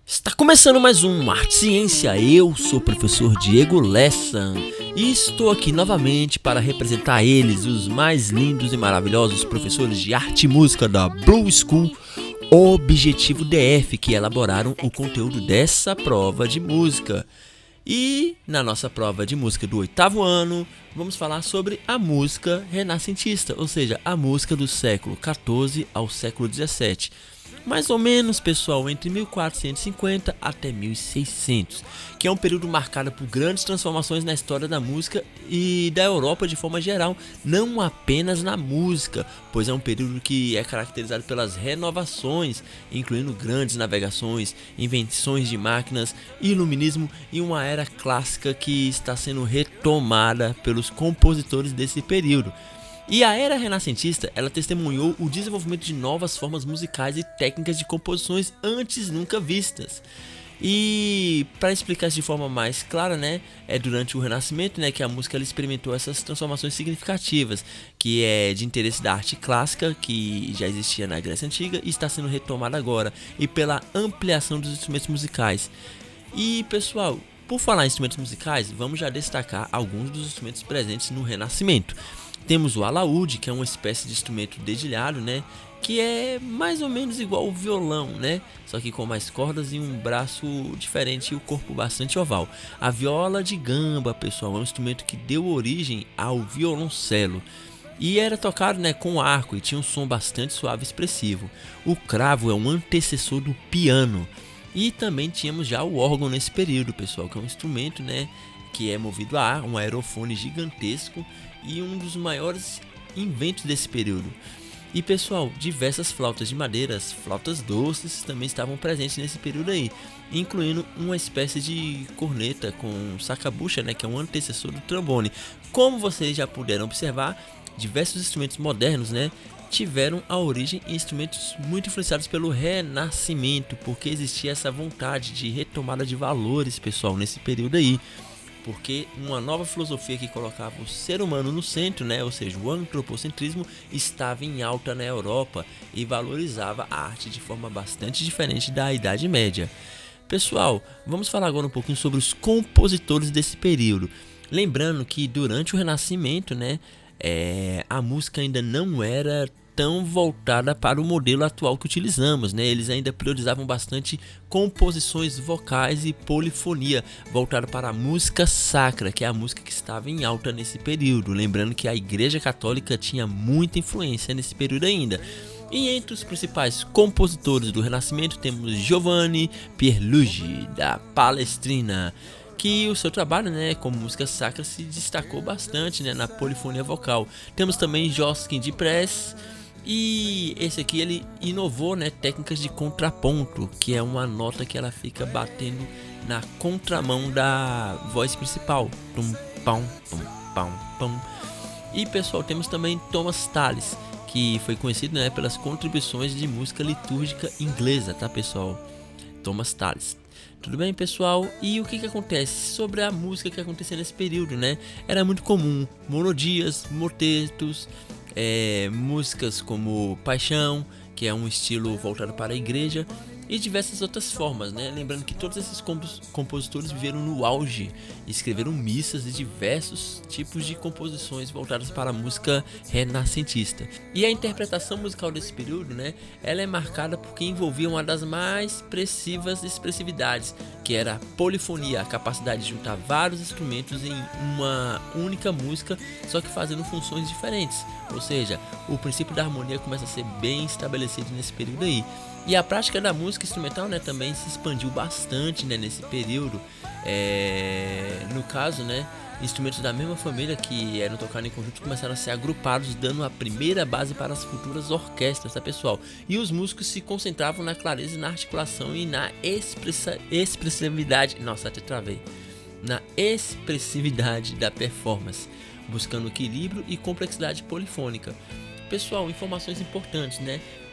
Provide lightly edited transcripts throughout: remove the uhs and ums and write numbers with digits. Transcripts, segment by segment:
Está começando mais um Arte Ciência. Eu sou o professor Diego Lessa e estou aqui novamente para representar eles, os mais lindos e maravilhosos professores de arte e música da Blue School Objetivo DF, que elaboraram o conteúdo dessa prova de música. E na nossa prova de música do 8º ano, vamos falar sobre a música renascentista, ou seja, a música do século XIV ao século XVII. Mais ou menos, pessoal, entre 1450 até 1600, que é um período marcado por grandes transformações na história da música e da Europa de forma geral, não apenas na música, pois é um período que é caracterizado pelas renovações, incluindo grandes navegações, invenções de máquinas, iluminismo e uma era clássica que está sendo retomada pelos compositores desse período. E a era renascentista, ela testemunhou o desenvolvimento de novas formas musicais e técnicas de composições antes nunca vistas. E para explicar isso de forma mais clara, é durante o Renascimento, que a música ela experimentou essas transformações significativas, que é de interesse da arte clássica, que já existia na Grécia Antiga e está sendo retomada agora, e pela ampliação dos instrumentos musicais. E pessoal, por falar em instrumentos musicais, vamos já destacar alguns dos instrumentos presentes no Renascimento. Temos o alaúde, que é uma espécie de instrumento dedilhado, que é mais ou menos igual ao violão, só que com mais cordas e um braço diferente e o corpo bastante oval. A viola de gamba, pessoal, é um instrumento que deu origem ao violoncelo. E era tocado com arco e tinha um som bastante suave e expressivo. O cravo é um antecessor do piano. E também tínhamos já o órgão nesse período, pessoal, que é um instrumento, que é movido a ar, um aerofone gigantesco e um dos maiores inventos desse período. E pessoal, diversas flautas de madeira, flautas doces também estavam presentes nesse período aí, incluindo uma espécie de corneta com sacabucha, que é um antecessor do trombone. Como vocês já puderam observar, diversos instrumentos modernos, tiveram a origem em instrumentos muito influenciados pelo Renascimento, porque existia essa vontade de retomada de valores, pessoal, nesse período aí. Porque uma nova filosofia que colocava o ser humano no centro, ou seja, o antropocentrismo, estava em alta na Europa e valorizava a arte de forma bastante diferente da Idade Média. Pessoal, vamos falar agora um pouquinho sobre os compositores desse período. Lembrando que durante o Renascimento, a música ainda não era tão voltada para o modelo atual que utilizamos, Eles ainda priorizavam bastante composições vocais e polifonia, voltado para a música sacra, que é a música que estava em alta nesse período. Lembrando que a Igreja Católica tinha muita influência nesse período ainda. E entre os principais compositores do Renascimento temos Giovanni Pierluigi, da Palestrina, que o seu trabalho, como música sacra, se destacou bastante, na polifonia vocal. Temos também Josquin de Press, e esse aqui ele inovou, técnicas de contraponto, que é uma nota que ela fica batendo na contramão da voz principal. Tum, pam, pum, pam, pam. E pessoal, temos também Thomas Tallis, que foi conhecido, pelas contribuições de música litúrgica inglesa, tá, pessoal? Thomas Tallis. Tudo bem, pessoal? E o que acontece sobre a música que acontecia nesse período, Era muito comum monodias, motetos, músicas como Paixão, que é um estilo voltado para a igreja, e diversas outras formas, Lembrando que todos esses compositores viveram no auge, escreveram missas e diversos tipos de composições voltadas para a música renascentista. E a interpretação musical desse período, ela é marcada porque envolvia uma das mais expressividades, que era a polifonia, a capacidade de juntar vários instrumentos em uma única música, só que fazendo funções diferentes. Ou seja, o princípio da harmonia começa a ser bem estabelecido nesse período aí. E a prática da música instrumental, também se expandiu bastante, nesse período. No caso, instrumentos da mesma família que eram tocados em conjunto começaram a ser agrupados, dando a primeira base para as futuras orquestras, tá, pessoal? E os músicos se concentravam na clareza, na articulação e na expressividade. Nossa, até travei. Na expressividade da performance, buscando equilíbrio e complexidade polifônica. Pessoal, informações importantes,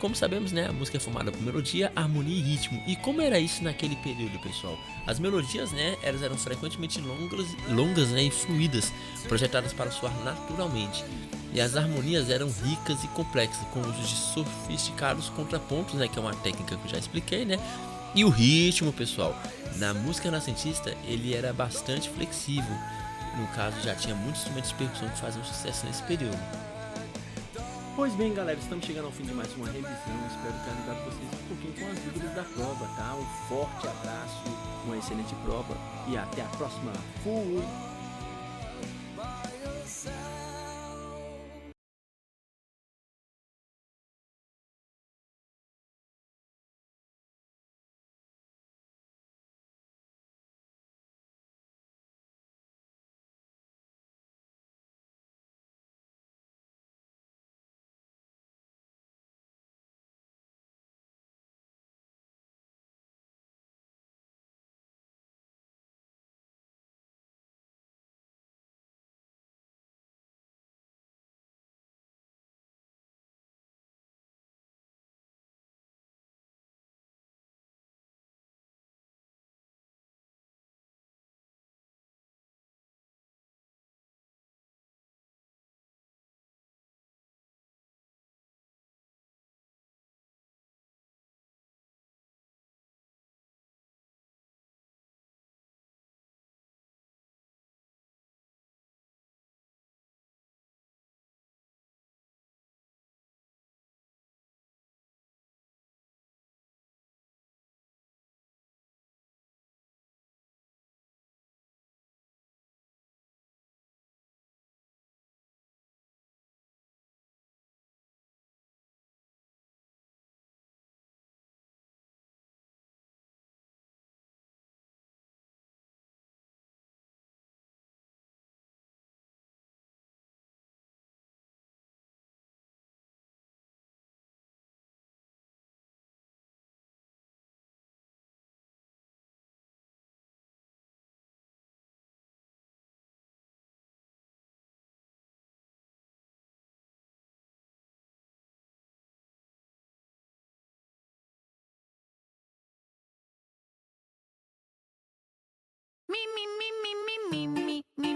Como sabemos, a música é formada por melodia, harmonia e ritmo. E como era isso naquele período, pessoal? As melodias, elas eram frequentemente longas e fluídas, projetadas para soar naturalmente. E as harmonias eram ricas e complexas, com o uso de sofisticados contrapontos, que é uma técnica que eu já expliquei, E o ritmo, pessoal, na música renascentista ele era bastante flexível. No caso, já tinha muitos instrumentos de percussão que faziam sucesso nesse período. Pois bem, galera, estamos chegando ao fim de mais uma revisão. Espero ter ajudado vocês um pouquinho com as dúvidas da prova, tá? Um forte abraço, uma excelente prova e até a próxima. Fui! Me, me, me, me, me, me, me, me.